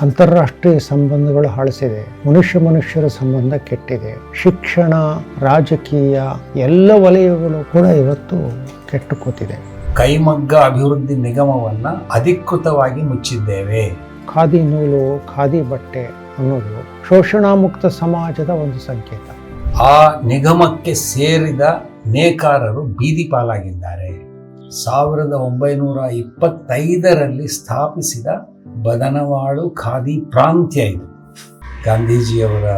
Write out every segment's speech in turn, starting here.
ಅಂತಾರಾಷ್ಟ್ರೀಯ ಸಂಬಂಧಗಳು ಹಳಸಿದೆ. ಮನುಷ್ಯರ ಸಂಬಂಧ ಕೆಟ್ಟಿದೆ. ಶಿಕ್ಷಣ, ರಾಜಕೀಯ ಎಲ್ಲ ವಲಯಗಳು ಕೂಡ ಇವತ್ತು ಕೆಟ್ಟು ಕೂತಿದೆ. ಕೈಮಗ್ಗ ಅಭಿವೃದ್ಧಿ ನಿಗಮವನ್ನ ಅಧಿಕೃತವಾಗಿ ಮುಚ್ಚಿದ್ದೇವೆ. ಖಾದಿ ನೂಲು, ಖಾದಿ ಬಟ್ಟೆ ಅನ್ನೋದು ಶೋಷಣಾ ಮುಕ್ತ ಸಮಾಜದ ಒಂದು ಸಂಕೇತ. ಆ ನಿಗಮಕ್ಕೆ ಸೇರಿದ ನೇಕಾರರು ಬೀದಿ ಪಾಲಾಗಿದ್ದಾರೆ. 1925ರಲ್ಲಿ ಸ್ಥಾಪಿಸಿದ ಬದನವಾಳು ಖಾದಿ ಪ್ರಾಂತ್ಯ ಇದು. ಗಾಂಧೀಜಿಯವರ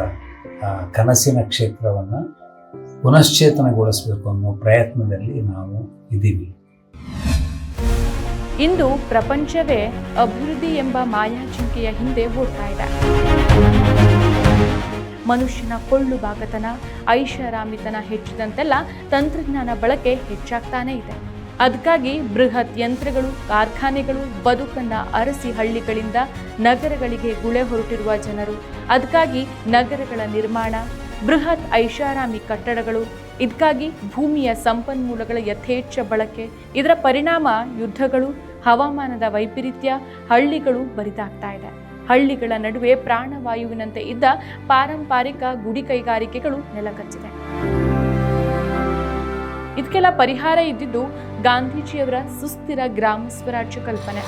ಕನಸಿನ ಕ್ಷೇತ್ರವನ್ನು ಪುನಶ್ಚೇತನಗೊಳಿಸಬೇಕು ಅನ್ನೋ ಪ್ರಯತ್ನದಲ್ಲಿ ನಾವು ಇದ್ದೀವಿ. ಇಂದು ಪ್ರಪಂಚವೇ ಅಭಿವೃದ್ಧಿ ಎಂಬ ಮಾಯಾಚಿಂಕೆಯ ಹಿಂದೆ ಓಡ್ತಾ ಇದೆ. ಮನುಷ್ಯನ ಕೊಳ್ಳು ಬಾಗತನ, ಐಷಾರಾಮಿತನ ಹೆಚ್ಚಿದಂತೆಲ್ಲ ತಂತ್ರಜ್ಞಾನ ಬಳಕೆ ಹೆಚ್ಚಾಗ್ತಾನೇ ಇದೆ. ಅದಕ್ಕಾಗಿ ಬೃಹತ್ ಯಂತ್ರಗಳು, ಕಾರ್ಖಾನೆಗಳು ಬದುಕನ್ನ ಅರಸಿ ಹಳ್ಳಿಗಳಿಂದ ನಗರಗಳಿಗೆ ಗುಳೆ ಹೊರಟಿರುವ ಜನರು, ಅದಕ್ಕಾಗಿ ನಗರಗಳ ನಿರ್ಮಾಣ, ಬೃಹತ್ ಐಷಾರಾಮಿ ಕಟ್ಟಡಗಳು, ಇದಕ್ಕಾಗಿ ಭೂಮಿಯ ಸಂಪನ್ಮೂಲಗಳ ಯಥೇಚ್ಛ ಬಳಕೆ, ಇದರ ಪರಿಣಾಮ ಯುದ್ಧಗಳು, ಹವಾಮಾನದ ವೈಪರೀತ್ಯ, ಹಳ್ಳಿಗಳು ಬರಿದಾಗ್ತಾ ಇದೆ. ಹಳ್ಳಿಗಳ ನಡುವೆ ಪ್ರಾಣವಾಯುವಿನಂತೆ ಇದ್ದ ಪಾರಂಪರಿಕ ಗುಡಿ ಕೈಗಾರಿಕೆಗಳು ನೆಲಕಚ್ಚಿದೆ. ಇದಕ್ಕೆಲ್ಲ ಪರಿಹಾರ ಇದ್ದಿದ್ದು ಗಾಂಧೀಜಿಯವರ ಸುಸ್ಥಿರ ಗ್ರಾಮ ಸ್ವರಾಜ್ಯ ಕಲ್ಪನೆ.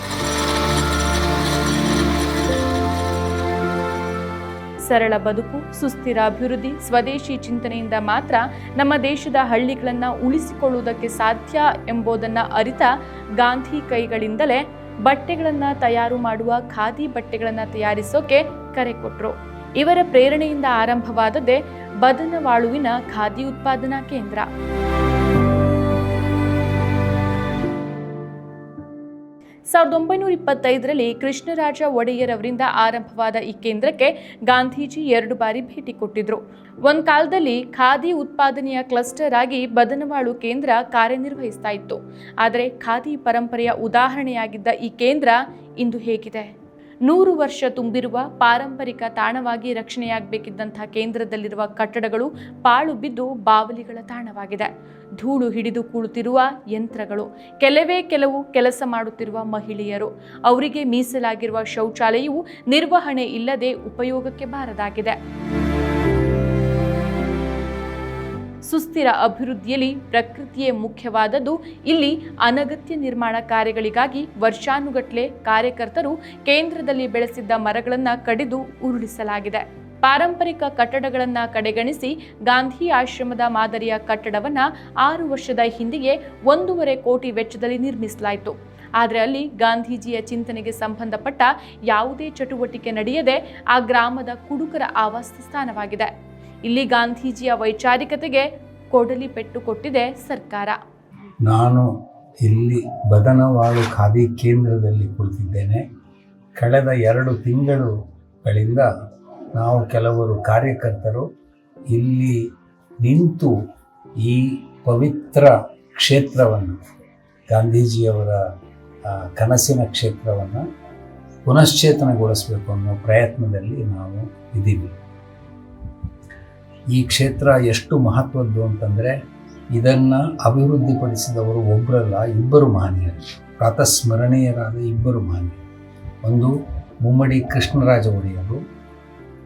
ಸರಳ ಬದುಕು, ಸುಸ್ಥಿರ ಅಭಿವೃದ್ಧಿ, ಸ್ವದೇಶಿ ಚಿಂತನೆಯಿಂದ ಮಾತ್ರ ನಮ್ಮ ದೇಶದ ಹಳ್ಳಿಗಳನ್ನು ಉಳಿಸಿಕೊಳ್ಳುವುದಕ್ಕೆ ಸಾಧ್ಯ ಎಂಬುದನ್ನು ಅರಿತ ಗಾಂಧಿ ಕೈಗಳಿಂದಲೇ ಬಟ್ಟೆಗಳನ್ನು ತಯಾರು ಮಾಡುವ ಖಾದಿ ಬಟ್ಟೆಗಳನ್ನು ತಯಾರಿಸೋಕೆ ಕರೆ ಕೊಟ್ಟರು. ಇವರ ಪ್ರೇರಣೆಯಿಂದ ಆರಂಭವಾದದ್ದೇ ಬದನವಾಳುವಿನ ಖಾದಿ ಉತ್ಪಾದನಾ ಕೇಂದ್ರ. 1925ರಲ್ಲಿ ಕೃಷ್ಣರಾಜ ಒಡೆಯರ್ ಅವರಿಂದ ಆರಂಭವಾದ ಈ ಕೇಂದ್ರಕ್ಕೆ ಗಾಂಧೀಜಿ 2 ಬಾರಿ ಭೇಟಿ ಕೊಟ್ಟಿದ್ರು. ಒಂದು ಕಾಲದಲ್ಲಿ ಖಾದಿ ಉತ್ಪಾದನೆಯ ಕ್ಲಸ್ಟರ್ ಆಗಿ ಬದನವಾಳು ಕೇಂದ್ರ ಕಾರ್ಯನಿರ್ವಹಿಸ್ತಾ ಇತ್ತು. ಆದರೆ ಖಾದಿ ಪರಂಪರೆಯ ಉದಾಹರಣೆಯಾಗಿದ್ದ ಈ ಕೇಂದ್ರ ಇಂದು ಹೇಗಿದೆ? 100 ವರ್ಷ ತುಂಬಿರುವ ಪಾರಂಪರಿಕ ತಾಣವಾಗಿ ರಕ್ಷಣೆಯಾಗಬೇಕಿದ್ದಂಥ ಕೇಂದ್ರದಲ್ಲಿರುವ ಕಟ್ಟಡಗಳು ಪಾಳು ಬಿದ್ದು ಬಾವಲಿಗಳ ತಾಣವಾಗಿದೆ. ಧೂಳು ಹಿಡಿದು ಕೂಳುತ್ತಿರುವ ಯಂತ್ರಗಳು, ಕೆಲವು ಕೆಲಸ ಮಾಡುತ್ತಿರುವ ಮಹಿಳೆಯರು, ಅವರಿಗೆ ಮೀಸಲಾಗಿರುವ ಶೌಚಾಲಯವು ನಿರ್ವಹಣೆ ಇಲ್ಲದೆ ಉಪಯೋಗಕ್ಕೆ ಬಾರದಾಗಿದೆ. ಸುಸ್ಥಿರ ಅಭಿವೃದ್ಧಿಯಲ್ಲಿ ಪ್ರಕೃತಿಯೇ ಮುಖ್ಯವಾದದ್ದು. ಇಲ್ಲಿ ಅನಗತ್ಯ ನಿರ್ಮಾಣ ಕಾರ್ಯಗಳಿಗಾಗಿ ವರ್ಷಾನುಗಟ್ಲೆ ಕಾರ್ಯಕರ್ತರು ಕೇಂದ್ರದಲ್ಲಿ ಬೆಳೆಸಿದ್ದ ಮರಗಳನ್ನು ಕಡಿದು ಉರುಳಿಸಲಾಗಿದೆ. ಪಾರಂಪರಿಕ ಕಟ್ಟಡಗಳನ್ನು ಕಡೆಗಣಿಸಿ ಗಾಂಧಿ ಆಶ್ರಮದ ಮಾದರಿಯ ಕಟ್ಟಡವನ್ನು 6 ವರ್ಷದ ಹಿಂದೆಯೇ 1.5 ಕೋಟಿ ವೆಚ್ಚದಲ್ಲಿ ನಿರ್ಮಿಸಲಾಯಿತು. ಆದರೆ ಅಲ್ಲಿ ಗಾಂಧೀಜಿಯ ಚಿಂತನೆಗೆ ಸಂಬಂಧಪಟ್ಟ ಯಾವುದೇ ಚಟುವಟಿಕೆ ನಡೆಯದೆ ಆ ಗ್ರಾಮದ ಕುಡುಕರ ಆವಾಸ ಸ್ಥಾನವಾಗಿದೆ. ಇಲ್ಲಿ ಗಾಂಧೀಜಿಯ ವೈಚಾರಿಕತೆಗೆ ಕೊಡಲಿ ಪೆಟ್ಟು ಕೊಟ್ಟಿದೆ ಸರ್ಕಾರ. ನಾನು ಇಲ್ಲಿ ಬದನವಾಳು ಖಾದಿ ಕೇಂದ್ರದಲ್ಲಿ ಕುಳಿತಿದ್ದೇನೆ. ಕಳೆದ 2 ತಿಂಗಳುಗಳಿಂದ ನಾವು ಕೆಲವರು ಕಾರ್ಯಕರ್ತರು ಇಲ್ಲಿ ನಿಂತು ಈ ಪವಿತ್ರ ಕ್ಷೇತ್ರವನ್ನು, ಗಾಂಧೀಜಿಯವರ ಕನಸಿನ ಕ್ಷೇತ್ರವನ್ನು ಪುನಶ್ಚೇತನಗೊಳಿಸಬೇಕು ಅನ್ನೋ ಪ್ರಯತ್ನದಲ್ಲಿ ನಾವು ಇದ್ದೀವಿ. ಈ ಕ್ಷೇತ್ರ ಎಷ್ಟು ಮಹತ್ವದ್ದು ಅಂತಂದರೆ, ಇದನ್ನು ಅಭಿವೃದ್ಧಿಪಡಿಸಿದವರು ಒಬ್ಬರಲ್ಲ, 2 ಮಹನೀಯರು, ಪ್ರಾತಸ್ಮರಣೀಯರಾದ 2 ಮಹನೀಯರು. ಒಂದು ಮುಮ್ಮಡಿ ಕೃಷ್ಣರಾಜ ಒಡೆಯರು.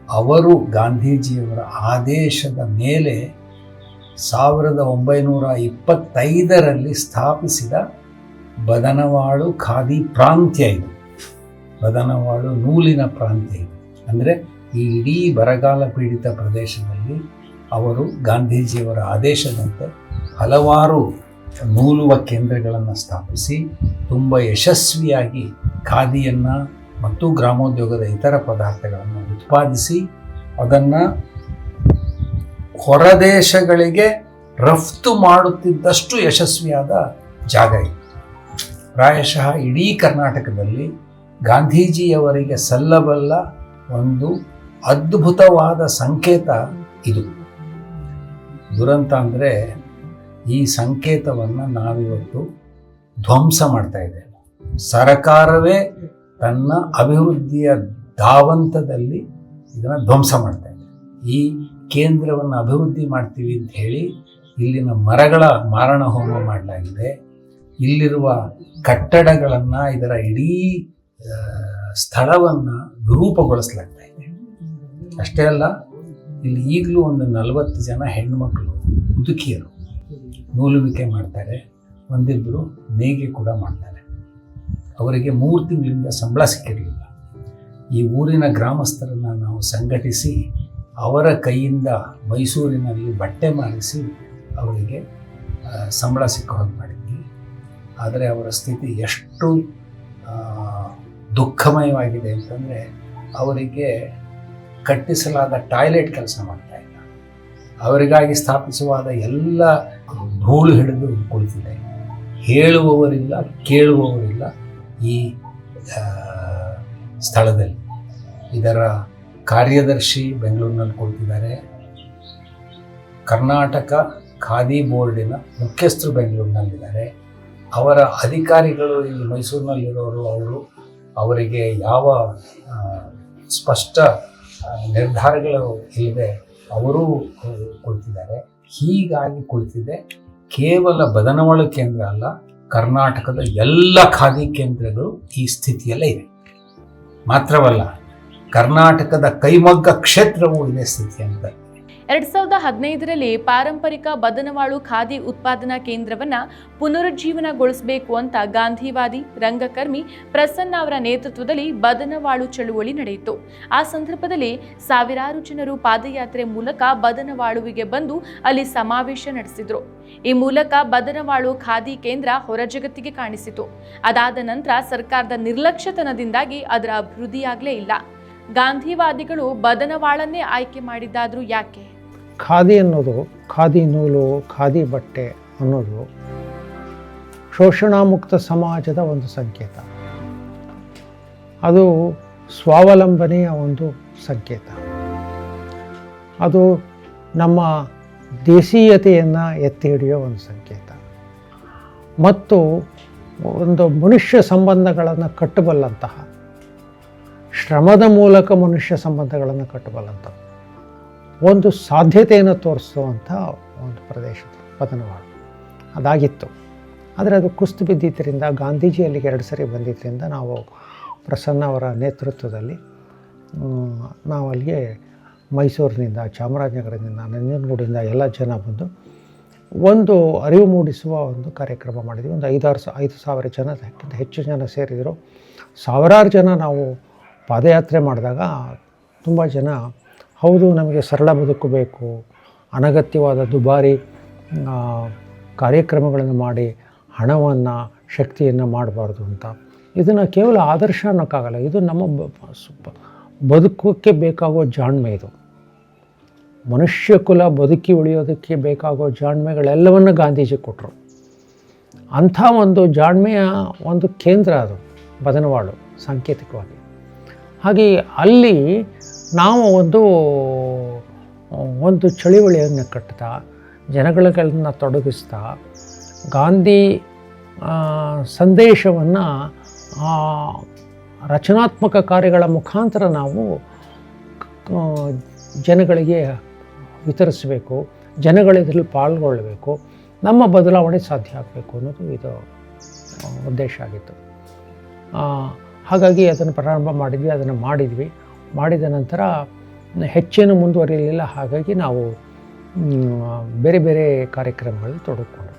ಅವರು ಗಾಂಧೀಜಿಯವರ ಆದೇಶದ ಮೇಲೆ 1925ರಲ್ಲಿ ಸ್ಥಾಪಿಸಿದ ಬದನವಾಳು ಖಾದಿ ಪ್ರಾಂತ್ಯ ಇದು. ಬದನವಾಳು ನೂಲಿನ ಪ್ರಾಂತ್ಯ ಇದು. ಅಂದರೆ ಈ ಇಡೀ ಬರಗಾಲ ಪೀಡಿತ ಪ್ರದೇಶದಲ್ಲಿ ಅವರು ಗಾಂಧೀಜಿಯವರ ಆದೇಶದಂತೆ ಹಲವಾರು ನೂಲುವ ಕೇಂದ್ರಗಳನ್ನು ಸ್ಥಾಪಿಸಿ ತುಂಬ ಯಶಸ್ವಿಯಾಗಿ ಖಾದಿಯನ್ನು ಮತ್ತು ಗ್ರಾಮೋದ್ಯೋಗದ ಇತರ ಪದಾರ್ಥಗಳನ್ನು ಉತ್ಪಾದಿಸಿ ಅದನ್ನು ಹೊರದೇಶಗಳಿಗೆ ರಫ್ತು ಮಾಡುತ್ತಿದ್ದಷ್ಟು ಯಶಸ್ವಿಯಾದ ಜಾಗ ಇದು. ಪ್ರಾಯಶಃ ಇಡೀ ಕರ್ನಾಟಕದಲ್ಲಿ ಗಾಂಧೀಜಿಯವರಿಗೆ ಸಲ್ಲಬಲ್ಲ ಒಂದು ಅದ್ಭುತವಾದ ಸಂಕೇತ ಇದು. ದುರಂತ ಅಂದರೆ ಈ ಸಂಕೇತವನ್ನು ನಾವಿವತ್ತು ಧ್ವಂಸ ಮಾಡ್ತಾ ಇದ್ದೇವೆ. ಸರಕಾರವೇ ತನ್ನ ಅಭಿವೃದ್ಧಿಯ ಧಾವಂತದಲ್ಲಿ ಇದನ್ನು ಧ್ವಂಸ ಮಾಡ್ತಾ ಇದೆ. ಈ ಕೇಂದ್ರವನ್ನು ಅಭಿವೃದ್ಧಿ ಮಾಡ್ತೀವಿ ಅಂತ ಹೇಳಿ ಇಲ್ಲಿನ ಮರಗಳ ಮಾರಣ ಹೋಮ ಮಾಡಲಾಗಿದೆ. ಇಲ್ಲಿರುವ ಕಟ್ಟಡಗಳನ್ನು, ಇದರ ಇಡೀ ಸ್ಥಳವನ್ನು ವಿರೂಪಗೊಳಿಸಲಾಗ್ತಾ ಇದೆ. ಅಷ್ಟೇ ಅಲ್ಲ, ಇಲ್ಲಿ ಈಗಲೂ ಒಂದು 40 ಜನ ಹೆಣ್ಣುಮಕ್ಕಳು ಮುದುಕಿಯರು ನೂಲುವಿಕೆ ಮಾಡ್ತಾರೆ, ಒಂದಿಬ್ಬರು ನೇಯ್ಗೆ ಕೂಡ ಮಾಡ್ತಾರೆ. ಅವರಿಗೆ 3 ತಿಂಗಳಿಂದ ಸಂಬಳ ಸಿಕ್ಕಿರಲಿಲ್ಲ. ಈ ಊರಿನ ಗ್ರಾಮಸ್ಥರನ್ನು ನಾವು ಸಂಘಟಿಸಿ ಅವರ ಕೈಯಿಂದ ಮೈಸೂರಿನಲ್ಲಿ ಬಟ್ಟೆ ಮಾಡಿಸಿ ಅವರಿಗೆ ಸಂಬಳ ಸಿಕ್ಕೋ ಹಾಗೆ ಮಾಡಿದ್ವಿ. ಆದರೆ ಅವರ ಸ್ಥಿತಿ ಎಷ್ಟು ದುಃಖಮಯವಾಗಿದೆ ಅಂತಂದರೆ, ಅವರಿಗೆ ಕಟ್ಟಿಸಲಾದ ಟಾಯ್ಲೆಟ್ ಕೆಲಸ ಮಾಡ್ತಾ ಇಲ್ಲ. ಅವರಿಗಾಗಿ ಸ್ಥಾಪಿಸುವಾದ ಎಲ್ಲ ಧೂಳು ಹಿಡಿದು ಕುಳಿತಿದೆ. ಹೇಳುವವರಿಲ್ಲ, ಕೇಳುವವರಿಲ್ಲ ಈ ಸ್ಥಳದಲ್ಲಿ. ಇದರ ಕಾರ್ಯದರ್ಶಿ ಬೆಂಗಳೂರಿನಲ್ಲಿ ಕುಳಿತಿದ್ದಾರೆ. ಕರ್ನಾಟಕ ಖಾದಿ ಬೋರ್ಡಿನ ಮುಖ್ಯಸ್ಥರು ಬೆಂಗಳೂರಿನಲ್ಲಿದ್ದಾರೆ. ಅವರ ಅಧಿಕಾರಿಗಳು ಇಲ್ಲಿ ಮೈಸೂರಿನಲ್ಲಿರೋರು, ಅವರಿಗೆ ಯಾವ ಸ್ಪಷ್ಟ ನಿರ್ಧಾರಗಳು ಇಲ್ಲದೆ ಅವರೂ ಕುಳಿತಿದ್ದಾರೆ. ಹೀಗಾಗಿ ಕುಳಿತಿದೆ. ಕೇವಲ ಬದನವಾಳು ಕೇಂದ್ರ ಅಲ್ಲ, ಕರ್ನಾಟಕದ ಎಲ್ಲ ಖಾದಿ ಕೇಂದ್ರಗಳು ಈ ಸ್ಥಿತಿಯಲ್ಲೇ ಇವೆ. ಮಾತ್ರವಲ್ಲ, ಕರ್ನಾಟಕದ ಕೈಮಗ್ಗ ಕ್ಷೇತ್ರವೂ ಇದೇ ಸ್ಥಿತಿಯಿಂದ. 2015ರಲ್ಲಿ ಪಾರಂಪರಿಕ ಬದನವಾಳು ಖಾದಿ ಉತ್ಪಾದನಾ ಕೇಂದ್ರವನ್ನ ಪುನರುಜ್ಜೀವನಗೊಳಿಸಬೇಕು ಅಂತ ಗಾಂಧಿವಾದಿ ರಂಗಕರ್ಮಿ ಪ್ರಸನ್ನ ಅವರ ನೇತೃತ್ವದಲ್ಲಿ ಬದನವಾಳು ಚಳುವಳಿ ನಡೆಯಿತು. ಆ ಸಂದರ್ಭದಲ್ಲಿ ಸಾವಿರಾರು ಜನರು ಪಾದಯಾತ್ರೆ ಮೂಲಕ ಬದನವಾಳುವಿಗೆ ಬಂದು ಅಲ್ಲಿ ಸಮಾವೇಶ ನಡೆಸಿದ್ರು. ಈ ಮೂಲಕ ಬದನವಾಳು ಖಾದಿ ಕೇಂದ್ರ ಹೊರ ಜಗತ್ತಿಗೆ ಕಾಣಿಸಿತು. ಅದಾದ ನಂತರ ಸರ್ಕಾರದ ನಿರ್ಲಕ್ಷ್ಯತನದಿಂದಾಗಿ ಅದರ ಅಭಿವೃದ್ಧಿಯಾಗಲೇ ಇಲ್ಲ. ಗಾಂಧಿವಾದಿಗಳು ಬದನವಾಳನ್ನೇ ಆಯ್ಕೆ ಮಾಡಿದ್ದಾದ್ರೂ ಯಾಕೆ? ಖಾದಿ ಅನ್ನೋದು, ಖಾದಿ ನೂಲು, ಖಾದಿ ಬಟ್ಟೆ ಅನ್ನೋದು ಶೋಷಣಾಮುಕ್ತ ಸಮಾಜದ ಒಂದು ಸಂಕೇತ. ಅದು ಸ್ವಾವಲಂಬನೆಯ ಒಂದು ಸಂಕೇತ. ಅದು ನಮ್ಮ ದೇಸೀಯತೆಯನ್ನು ಎತ್ತಿ ಹಿಡಿಯೋ ಒಂದು ಸಂಕೇತ ಮತ್ತು ಒಂದು ಮನುಷ್ಯ ಸಂಬಂಧಗಳನ್ನು ಕಟ್ಟಬಲ್ಲಂತಹ, ಶ್ರಮದ ಮೂಲಕ ಮನುಷ್ಯ ಸಂಬಂಧಗಳನ್ನು ಕಟ್ಟಬಲ್ಲಂಥ ಒಂದು ಸಾಧ್ಯತೆಯನ್ನು ತೋರಿಸುವಂಥ ಒಂದು ಪ್ರದೇಶ ಬದನವಾಳು ಅದಾಗಿತ್ತು. ಆದರೆ ಅದು ಕುಸ್ತು ಬಿದ್ದಿದ್ದರಿಂದ, ಗಾಂಧೀಜಿ ಅಲ್ಲಿಗೆ 2 ಸರಿ ಬಂದಿದ್ದರಿಂದ ನಾವು ಪ್ರಸನ್ನ ಅವರ ನೇತೃತ್ವದಲ್ಲಿ ನಾವು ಅಲ್ಲಿಗೆ ಮೈಸೂರಿನಿಂದ, ಚಾಮರಾಜನಗರದಿಂದ, ನಂಜನಗೂಡಿಂದ ಎಲ್ಲ ಜನ ಬಂದು ಒಂದು ಅರಿವು ಮೂಡಿಸುವ ಒಂದು ಕಾರ್ಯಕ್ರಮ ಮಾಡಿದ್ವಿ. ಒಂದು 5,000 ಜನಕ್ಕಿಂತ ಹೆಚ್ಚು ಜನ ಸೇರಿದರು. ಸಾವಿರಾರು ಜನ ನಾವು ಪಾದಯಾತ್ರೆ ಮಾಡಿದಾಗ ತುಂಬ ಜನ, ಹೌದು ನಮಗೆ ಸರಳ ಬದುಕು ಬೇಕು, ಅನಗತ್ಯವಾದ ದುಬಾರಿ ಕಾರ್ಯಕ್ರಮಗಳನ್ನು ಮಾಡಿ ಹಣವನ್ನು, ಶಕ್ತಿಯನ್ನು ಮಾಡಬಾರ್ದು ಅಂತ. ಇದನ್ನು ಕೇವಲ ಆದರ್ಶ ಅನ್ನೋಕ್ಕಾಗಲ್ಲ, ಇದು ನಮ್ಮ ಬದುಕೋಕ್ಕೆ ಬೇಕಾಗೋ ಜಾಣ್ಮೆ. ಇದು ಮನುಷ್ಯ ಕುಲ ಬದುಕಿ ಉಳಿಯೋದಕ್ಕೆ ಬೇಕಾಗೋ ಜಾಣ್ಮೆಗಳೆಲ್ಲವನ್ನು ಗಾಂಧೀಜಿ ಕೊಟ್ಟರು. ಅಂಥ ಒಂದು ಜಾಣ್ಮೆಯ ಒಂದು ಕೇಂದ್ರ ಅದು ಬದನವಾಳು ಸಾಂಕೇತಿಕವಾಗಿ. ಹಾಗೆ ಅಲ್ಲಿ ನಾವು ಒಂದು ಚಳುವಳಿಯನ್ನು ಕಟ್ತಾ, ಜನಗಳನ್ನ ತೊಡಗಿಸ್ತಾ, ಗಾಂಧಿ ಸಂದೇಶವನ್ನು ರಚನಾತ್ಮಕ ಕಾರ್ಯಗಳ ಮುಖಾಂತರ ನಾವು ಜನಗಳಿಗೆ ವಿತರಿಸಬೇಕು, ಜನಗಳಿದ್ರಲ್ಲಿ ಪಾಲ್ಗೊಳ್ಳಬೇಕು, ನಮ್ಮ ಬದಲಾವಣೆ ಸಾಧ್ಯ ಆಗಬೇಕು ಅನ್ನೋದು ಇದು ಉದ್ದೇಶ ಆಗಿತ್ತು. ಹಾಗಾಗಿ ಅದನ್ನು ಪ್ರಾರಂಭ ಮಾಡಿದ್ವಿ, ಅದನ್ನು ಮಾಡಿದ ನಂತರ ಹೆಚ್ಚೇನು ಮುಂದುವರಿಯಲಿಲ್ಲ. ಹಾಗಾಗಿ ನಾವು ಬೇರೆ ಬೇರೆ ಕಾರ್ಯಕ್ರಮಗಳಲ್ಲಿ ತೊಡಗಿಕೊಂಡ್ವಿ.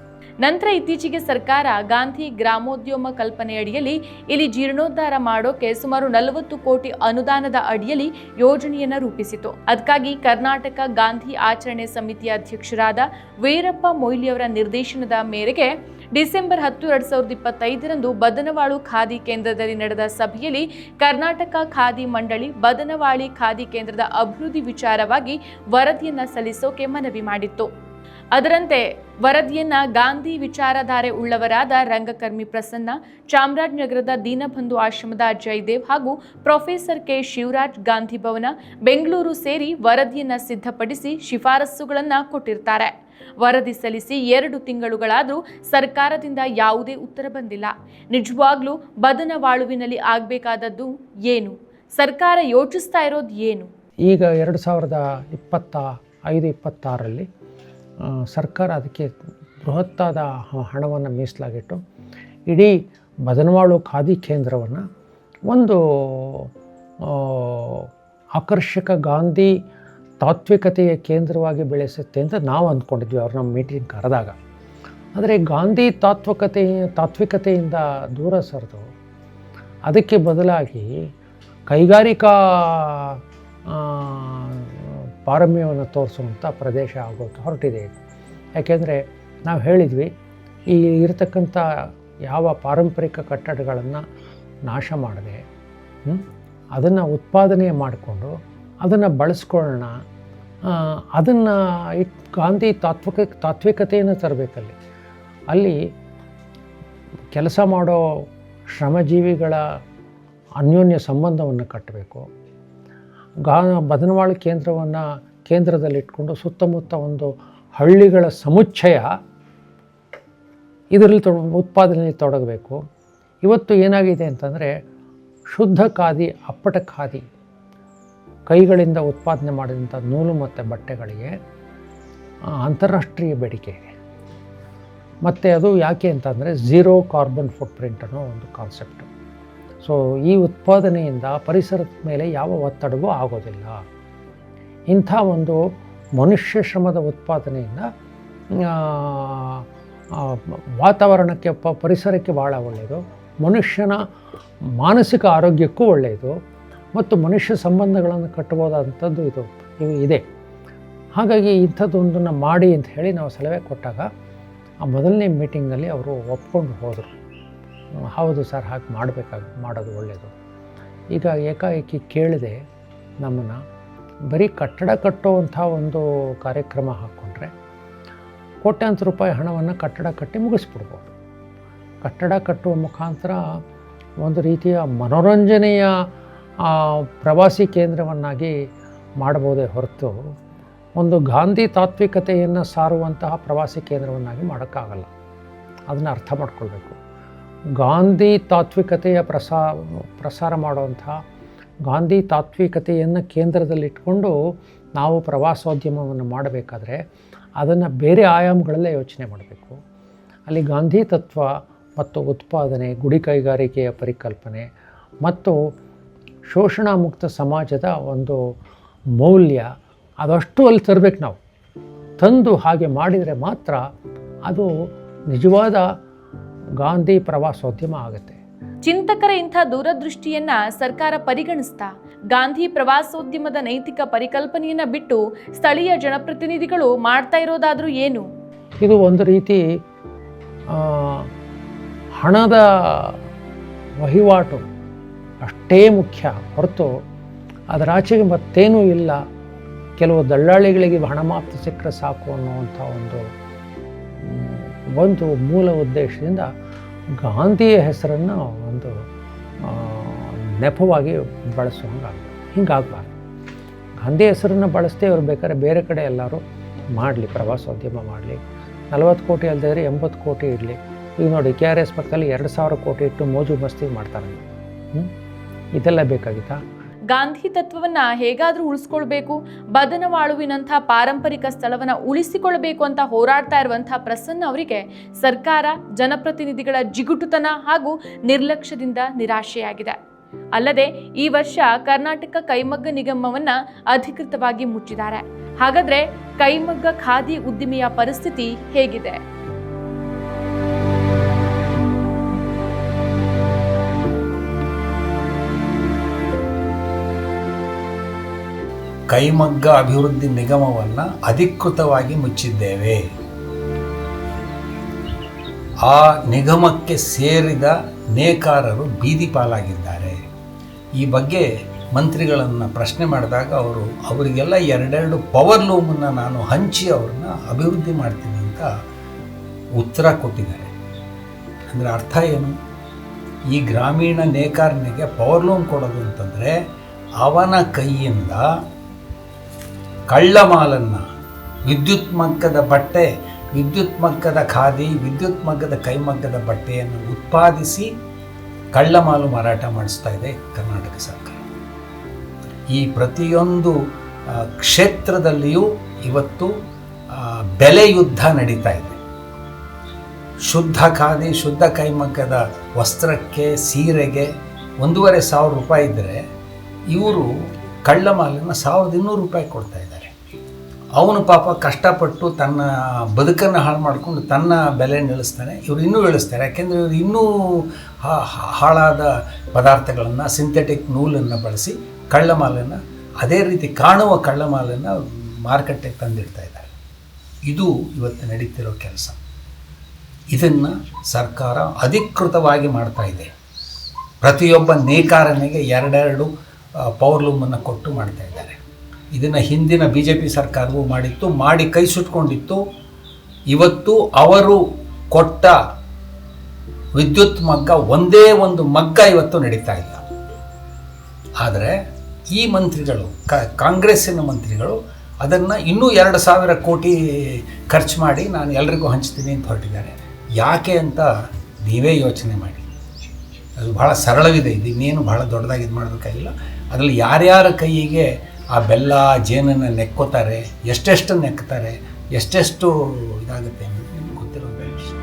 ನಂತರ ಇತ್ತೀಚೆಗೆ ಸರ್ಕಾರ ಗಾಂಧಿ ಗ್ರಾಮೋದ್ಯಮ ಕಲ್ಪನೆಯಡಿಯಲ್ಲಿ ಇಲ್ಲಿ ಜೀರ್ಣೋದ್ಧಾರ ಮಾಡೋಕೆ ಸುಮಾರು 40 ಕೋಟಿ ಅನುದಾನದ ಅಡಿಯಲ್ಲಿ ಯೋಜನೆಯನ್ನು ರೂಪಿಸಿತು. ಅದಕ್ಕಾಗಿ ಕರ್ನಾಟಕ ಗಾಂಧಿ ಆಚರಣೆ ಸಮಿತಿಯ ಅಧ್ಯಕ್ಷರಾದ ವೀರಪ್ಪ ಮೊಯ್ಲಿಯವರ ನಿರ್ದೇಶನದ ಮೇರೆಗೆ ಡಿಸೆಂಬರ್ 10, 2025ರಂದು ಬದನವಾಳು ಖಾದಿ ಕೇಂದ್ರದಲ್ಲಿ ನಡೆದ ಸಭೆಯಲ್ಲಿ ಕರ್ನಾಟಕ ಖಾದಿ ಮಂಡಳಿ ಬದನವಾಳಿ ಖಾದಿ ಕೇಂದ್ರದ ಅಭಿವೃದ್ಧಿ ವಿಚಾರವಾಗಿ ವರದಿಯನ್ನು ಸಲ್ಲಿಸೋಕೆ ಮನವಿ ಮಾಡಿತ್ತು. ಅದರಂತೆ ವರದಿಯನ್ನ ಗಾಂಧಿ ವಿಚಾರಧಾರೆ ಉಳ್ಳವರಾದ ರಂಗಕರ್ಮಿ ಪ್ರಸನ್ನ, ಚಾಮರಾಜನಗರದ ದೀನಬಂಧು ಆಶ್ರಮದ ಜಯದೇವ್ ಹಾಗೂ ಪ್ರೊಫೆಸರ್ ಕೆ ಶಿವರಾಜ್ ಗಾಂಧಿ ಭವನ ಬೆಂಗಳೂರು ಸೇರಿ ವರದಿಯನ್ನ ಸಿದ್ಧಪಡಿಸಿ ಶಿಫಾರಸುಗಳನ್ನು ಕೊಟ್ಟಿರ್ತಾರೆ. ವರದಿ ಸಲ್ಲಿಸಿ 2 ತಿಂಗಳುಗಳಾದರೂ ಸರ್ಕಾರದಿಂದ ಯಾವುದೇ ಉತ್ತರ ಬಂದಿಲ್ಲ. ನಿಜವಾಗ್ಲೂ ಬದನವಾಳುವಿನಲ್ಲಿ ಆಗಬೇಕಾದದ್ದು ಏನು? ಸರ್ಕಾರ ಯೋಚಿಸ್ತಾ ಇರೋದು ಏನು? ಈಗ 2025-26ರಲ್ಲಿ ಸರ್ಕಾರ ಅದಕ್ಕೆ ಬೃಹತ್ತಾದ ಹಣವನ್ನು ಮೀಸಲಾಗಿಟ್ಟು ಇಡೀ ಬದನವಾಳು ಖಾದಿ ಕೇಂದ್ರವನ್ನು ಒಂದು ಆಕರ್ಷಕ ಗಾಂಧಿ ತಾತ್ವಿಕತೆಯ ಕೇಂದ್ರವಾಗಿ ಬೆಳೆಸುತ್ತೆ ಅಂತ ನಾವು ಅಂದ್ಕೊಂಡಿದ್ವಿ ಅವ್ರು ನಮ್ಮ ಮೀಟಿಂಗ್ ಕರೆದಾಗ. ಆದರೆ ಗಾಂಧಿ ತಾತ್ವಿಕತೆಯಿಂದ ದೂರ ಸರಿದು ಅದಕ್ಕೆ ಬದಲಾಗಿ ಕೈಗಾರಿಕಾ ಪಾರಮ್ಯವನ್ನು ತೋರಿಸುವಂಥ ಪ್ರದೇಶ ಆಗೋದು ಹೊರಟಿದೆ ಇದು. ಯಾಕೆಂದರೆ ನಾವು ಹೇಳಿದ್ವಿ, ಈ ಇರತಕ್ಕಂಥ ಯಾವ ಪಾರಂಪರಿಕ ಕಟ್ಟಡಗಳನ್ನು ನಾಶ ಮಾಡದೆ ಅದನ್ನು ಉತ್ಪಾದನೆ ಮಾಡಿಕೊಂಡು ಅದನ್ನು ಬಳಸ್ಕೊಳ್ಳೋಣ, ಅದನ್ನು ಗಾಂಧಿ ತಾತ್ವಿಕತೆಯನ್ನು ತರಬೇಕಲ್ಲಿ. ಅಲ್ಲಿ ಕೆಲಸ ಮಾಡೋ ಶ್ರಮಜೀವಿಗಳ ಅನ್ಯೋನ್ಯ ಸಂಬಂಧವನ್ನು ಕಟ್ಟಬೇಕು. ಬದನವಾಳು ಕೇಂದ್ರದಲ್ಲಿಟ್ಕೊಂಡು ಸುತ್ತಮುತ್ತ ಒಂದು ಹಳ್ಳಿಗಳ ಸಮುಚ್ಚಯ ಇದರಲ್ಲಿ ಉತ್ಪಾದನೆಯಲ್ಲಿ ತೊಡಗಬೇಕು. ಇವತ್ತು ಏನಾಗಿದೆ ಅಂತಂದರೆ ಶುದ್ಧ ಖಾದಿ, ಅಪ್ಪಟ ಖಾದಿ ಕೈಗಳಿಂದ ಉತ್ಪಾದನೆ ಮಾಡಿದಂಥ ನೂಲು ಮತ್ತು ಬಟ್ಟೆಗಳಿಗೆ ಅಂತಾರಾಷ್ಟ್ರೀಯ ಬೇಡಿಕೆ ಇದೆ. ಮತ್ತು ಅದು ಯಾಕೆ ಅಂತಂದರೆ ಝೀರೋ ಕಾರ್ಬನ್ ಫುಟ್ಪ್ರಿಂಟ್ ಅನ್ನೋ ಒಂದು ಕಾನ್ಸೆಪ್ಟು. ಸೊ ಈ ಉತ್ಪಾದನೆಯಿಂದ ಪರಿಸರದ ಮೇಲೆ ಯಾವ ಒತ್ತಡವೂ ಆಗೋದಿಲ್ಲ. ಇಂಥ ಒಂದು ಮನುಷ್ಯ ಶ್ರಮದ ಉತ್ಪಾದನೆಯಿಂದ ವಾತಾವರಣಕ್ಕೆ ಪರಿಸರಕ್ಕೆ ಭಾಳ ಒಳ್ಳೆಯದು, ಮನುಷ್ಯನ ಮಾನಸಿಕ ಆರೋಗ್ಯಕ್ಕೂ ಒಳ್ಳೆಯದು, ಮತ್ತು ಮನುಷ್ಯ ಸಂಬಂಧಗಳನ್ನು ಕಟ್ಟಬಹುದಾದಂಥದ್ದು ಇದು ಇದೆ. ಹಾಗಾಗಿ ಇಂಥದ್ದೊಂದನ್ನು ಮಾಡಿ ಅಂತ ಹೇಳಿ ನಾವು ಸಲಹೆ ಕೊಟ್ಟಾಗ ಆ ಮೊದಲನೇ ಮೀಟಿಂಗಲ್ಲಿ ಅವರು ಒಪ್ಕೊಂಡು ಹೋದರು. ಹೌದು ಸರ್, ಹಾಗೆ ಮಾಡೋದು ಒಳ್ಳೆಯದು. ಈಗ ಏಕಾಏಕಿ ಕೇಳಿದೆ ನಮ್ಮನ್ನು, ಬರೀ ಕಟ್ಟಡ ಕಟ್ಟುವಂಥ ಒಂದು ಕಾರ್ಯಕ್ರಮ ಹಾಕ್ಕೊಂಡ್ರೆ ಕೋಟ್ಯಾಂತರ ರೂಪಾಯಿ ಹಣವನ್ನು ಕಟ್ಟಡ ಕಟ್ಟಿ ಮುಗಿಸ್ಬಿಡ್ಬೋದು. ಕಟ್ಟಡ ಕಟ್ಟುವ ಮುಖಾಂತರ ಒಂದು ರೀತಿಯ ಮನೋರಂಜನೆಯ ಪ್ರವಾಸಿ ಕೇಂದ್ರವನ್ನಾಗಿ ಮಾಡಬಹುದೇ ಹೊರತು ಒಂದು ಗಾಂಧಿ ತಾತ್ವಿಕತೆಯನ್ನು ಸಾರುವಂತಹ ಪ್ರವಾಸಿ ಕೇಂದ್ರವನ್ನಾಗಿ ಮಾಡೋಕ್ಕಾಗಲ್ಲ. ಅದನ್ನು ಅರ್ಥ ಮಾಡ್ಕೊಳ್ಬೇಕು. ಗಾಂಧಿ ತಾತ್ವಿಕತೆಯ ಪ್ರಸಾರ ಮಾಡುವಂಥ ಗಾಂಧಿ ತಾತ್ವಿಕತೆಯನ್ನು ಕೇಂದ್ರದಲ್ಲಿಟ್ಕೊಂಡು ನಾವು ಪ್ರವಾಸೋದ್ಯಮವನ್ನು ಮಾಡಬೇಕಾದ್ರೆ ಅದನ್ನು ಬೇರೆ ಆಯಾಮಗಳಲ್ಲೇ ಯೋಚನೆ ಮಾಡಬೇಕು. ಅಲ್ಲಿ ಗಾಂಧಿ ತತ್ವ ಮತ್ತು ಉತ್ಪಾದನೆ, ಗುಡಿ ಕೈಗಾರಿಕೆಯ ಪರಿಕಲ್ಪನೆ ಮತ್ತು ಶೋಷಣಾ ಮುಕ್ತ ಸಮಾಜದ ಒಂದು ಮೌಲ್ಯ ಅದಷ್ಟು ಅಲ್ಲಿ ತರಬೇಕು. ನಾವು ತಂದು ಹಾಗೆ ಮಾಡಿದರೆ ಮಾತ್ರ ಅದು ನಿಜವಾದ ಗಾಂಧಿ ಪ್ರವಾಸೋದ್ಯಮ ಆಗುತ್ತೆ. ಚಿಂತಕರ ಇಂಥ ದೂರದೃಷ್ಟಿಯನ್ನ ಸರ್ಕಾರ ಪರಿಗಣಿಸ್ತಾ ಗಾಂಧಿ ಪ್ರವಾಸೋದ್ಯಮದ ನೈತಿಕ ಪರಿಕಲ್ಪನೆಯನ್ನ ಬಿಟ್ಟು ಸ್ಥಳೀಯ ಜನಪ್ರತಿನಿಧಿಗಳು ಮಾಡ್ತಾ ಇರೋದಾದ್ರೂ ಏನು? ಇದು ಒಂದು ರೀತಿ ಹಣದ ವಹಿವಾಟು ಅಷ್ಟೇ ಮುಖ್ಯ ಹೊರತು ಅದರಾಚೆಗೆ ಮತ್ತೇನೂ ಇಲ್ಲ. ಕೆಲವು ದಳ್ಳಾಳಿಗಳಿಗೆ ಹಣ ಮಾತ್ರ ಸಿಕ್ಕರೆ ಸಾಕು ಅನ್ನುವಂಥ ಒಂದು ಮೂಲ ಉದ್ದೇಶದಿಂದ ಗಾಂಧಿಯ ಹೆಸರನ್ನು ಒಂದು ನೆಪವಾಗಿ ಹಿಂಗಾಗಬಾರ್ದು. ಗಾಂಧಿ ಹೆಸರನ್ನು ಬಳಸದೆ ಅವ್ರು ಬೇಕಾದ್ರೆ ಬೇರೆ ಕಡೆ ಎಲ್ಲರೂ ಮಾಡಲಿ, ಪ್ರವಾಸೋದ್ಯಮ ಮಾಡಲಿ. 40 ಕೋಟಿ ಅಲ್ಲದೆ 80 ಕೋಟಿ ಇಡಲಿ. ಈಗ ನೋಡಿ, KRS ಪಕ್ಕದಲ್ಲಿ 2,000 ಕೋಟಿ ಇಟ್ಟು ಮೋಜು ಮಸ್ತಿ ಮಾಡ್ತಾರೆ. ಇದೆಲ್ಲ ಬೇಕಾಗಿತ್ತಾ? ಗಾಂಧಿ ತತ್ವವನ್ನ ಹೇಗಾದ್ರೂ ಉಳಿಸ್ಕೊಳ್ಬೇಕು, ಬದನವಾಳುವಿನಂಥ ಪಾರಂಪರಿಕ ಸ್ಥಳವನ್ನ ಉಳಿಸಿಕೊಳ್ಬೇಕು ಅಂತ ಹೋರಾಡ್ತಾ ಇರುವಂತಹ ಪ್ರಸನ್ನ ಅವರಿಗೆ ಸರ್ಕಾರ, ಜನಪ್ರತಿನಿಧಿಗಳ ಜಿಗುಟುತನ ಹಾಗೂ ನಿರ್ಲಕ್ಷ್ಯದಿಂದ ನಿರಾಶೆಯಾಗಿದೆ. ಅಲ್ಲದೆ ಈ ವರ್ಷ ಕರ್ನಾಟಕ ಕೈಮಗ್ಗ ನಿಗಮವನ್ನ ಅಧಿಕೃತವಾಗಿ ಮುಚ್ಚಿದ್ದಾರೆ. ಹಾಗಾದ್ರೆ ಕೈಮಗ್ಗ ಖಾದಿ ಉದ್ದಿಮೆಯ ಪರಿಸ್ಥಿತಿ ಹೇಗಿದೆ? ಕೈಮಗ್ಗ ಅಭಿವೃದ್ಧಿ ನಿಗಮವನ್ನು ಅಧಿಕೃತವಾಗಿ ಮುಚ್ಚಿದ್ದೇವೆ. ಆ ನಿಗಮಕ್ಕೆ ಸೇರಿದ ನೇಕಾರರು ಬೀದಿ ಪಾಲಾಗಿದ್ದಾರೆ. ಈ ಬಗ್ಗೆ ಮಂತ್ರಿಗಳನ್ನು ಪ್ರಶ್ನೆ ಮಾಡಿದಾಗ ಅವರಿಗೆಲ್ಲ 2 ಪವರ್ ಲೂಮನ್ನು ನಾನು ಹಂಚಿ ಅವ್ರನ್ನ ಅಭಿವೃದ್ಧಿ ಮಾಡ್ತೀನಿ ಅಂತ ಉತ್ತರ ಕೊಟ್ಟಿದ್ದಾರೆ. ಅಂದರೆ ಅರ್ಥ ಏನು? ಈ ಗ್ರಾಮೀಣ ನೇಕಾರನಿಗೆ ಪವರ್ ಲೂಮ್ ಕೊಡೋದು ಅಂತಂದರೆ ಅವನ ಕೈಯಿಂದ ಕಳ್ಳ ಮಾಲನ್ನು, ವಿದ್ಯುತ್ ಮಗ್ಗದ ಬಟ್ಟೆ, ವಿದ್ಯುತ್ ಮಗ್ಗದ ಖಾದಿ, ವಿದ್ಯುತ್ ಮಗ್ಗದ ಕೈಮಗ್ಗದ ಬಟ್ಟೆಯನ್ನು ಉತ್ಪಾದಿಸಿ ಕಳ್ಳ ಮಾಲು ಮಾರಾಟ ಮಾಡಿಸ್ತಾ ಇದೆ ಕರ್ನಾಟಕ ಸರ್ಕಾರ. ಈ ಪ್ರತಿಯೊಂದು ಕ್ಷೇತ್ರದಲ್ಲಿಯೂ ಇವತ್ತು ಬೆಲೆ ಯುದ್ಧ ನಡೀತಾ ಇದೆ. ಶುದ್ಧ ಖಾದಿ, ಶುದ್ಧ ಕೈಮಗ್ಗದ ವಸ್ತ್ರಕ್ಕೆ, ಸೀರೆಗೆ 1,500 ರೂಪಾಯಿ ಇದ್ದರೆ ಇವರು ಕಳ್ಳ ಮಾಲನ್ನು 1200 ರೂಪಾಯಿ ಕೊಡ್ತಾ ಇದ್ದಾರೆ. ಅವನು ಪಾಪ ಕಷ್ಟಪಟ್ಟು ತನ್ನ ಬದುಕನ್ನು ಹಾಳು ಮಾಡಿಕೊಂಡು ತನ್ನ ಬೆಲೆ ಇಳಿಸ್ತಾನೆ, ಇವರು ಇನ್ನೂ ಇಳಿಸ್ತಾರೆ. ಯಾಕೆಂದರೆ ಇವರು ಇನ್ನೂ ಹಾಳಾದ ಪದಾರ್ಥಗಳನ್ನು, ಸಿಂಥೆಟಿಕ್ ನೂಲನ್ನು ಬಳಸಿ ಕಳ್ಳ ಮಾಲನ್ನು, ಅದೇ ರೀತಿ ಕಾಣುವ ಕಳ್ಳ ಮಾಲನ್ನು ಮಾರುಕಟ್ಟೆಗೆ ತಂದಿಡ್ತಾ ಇದ್ದಾರೆ. ಇದು ಇವತ್ತು ನಡೀತಿರೋ ಕೆಲಸ. ಇದನ್ನು ಸರ್ಕಾರ ಅಧಿಕೃತವಾಗಿ ಮಾಡ್ತಾ ಇದೆ. ಪ್ರತಿಯೊಬ್ಬ ನೇಕಾರನಿಗೆ 2 ಪವರ್ಲೂಮನ್ನು ಕೊಟ್ಟು ಮಾಡ್ತಾ ಇದ್ದಾರೆ. ಇದನ್ನು ಹಿಂದಿನ BJP ಸರ್ಕಾರವೂ ಮಾಡಿತ್ತು, ಮಾಡಿ ಕೈ ಸುಟ್ಕೊಂಡಿತ್ತು. ಇವತ್ತು ಅವರು ಕೊಟ್ಟ ವಿದ್ಯುತ್ ಮಗ್ಗ ಒಂದೇ ಒಂದು ಮಗ್ಗ ಇವತ್ತು ನಡೀತಾ ಇಲ್ಲ. ಆದರೆ ಈ ಮಂತ್ರಿಗಳು, ಕಾಂಗ್ರೆಸ್ಸಿನ ಮಂತ್ರಿಗಳು ಅದನ್ನು ಇನ್ನೂ 2,000 ಕೋಟಿ ಖರ್ಚು ಮಾಡಿ ನಾನು ಎಲ್ರಿಗೂ ಹಂಚ್ತೀನಿ ಅಂತ ಹೊರಟಿದ್ದಾರೆ. ಯಾಕೆ ಅಂತ ನೀವೇ ಯೋಚನೆ ಮಾಡಿ. ಅದು ಭಾಳ ಸರಳವಿದೆ. ಇದು ಇನ್ನೇನು ಭಾಳ ದೊಡ್ಡದಾಗಿ ಇದು ಮಾಡಬೇಕಾಗಿಲ್ಲ. ಅದರಲ್ಲಿ ಯಾರ್ಯಾರ ಕೈಯಿಗೆ ಆ ಬೆಲ್ಲ ಜೇನನ್ನು ನೆಕ್ಕೋತಾರೆ, ಎಷ್ಟೆಷ್ಟು ನೆಕ್ತಾರೆ, ಎಷ್ಟೆಷ್ಟು ಇದಾಗುತ್ತೆ ಅನ್ನೋದು ನಿಮ್ಗೆ ಗೊತ್ತಿರೋ ವಿಷಯ.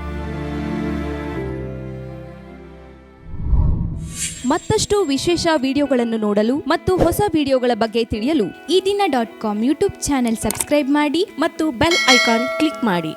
ಮತ್ತಷ್ಟು ವಿಶೇಷ ವಿಡಿಯೋಗಳನ್ನು ನೋಡಲು ಮತ್ತು ಹೊಸ ವಿಡಿಯೋಗಳ ಬಗ್ಗೆ ತಿಳಿಯಲು ಈ ದಿನ .com ಯೂಟ್ಯೂಬ್ ಚಾನೆಲ್ ಸಬ್ಸ್ಕ್ರೈಬ್ ಮಾಡಿ ಮತ್ತು ಬೆಲ್ ಐಕಾನ್ ಕ್ಲಿಕ್ ಮಾಡಿ.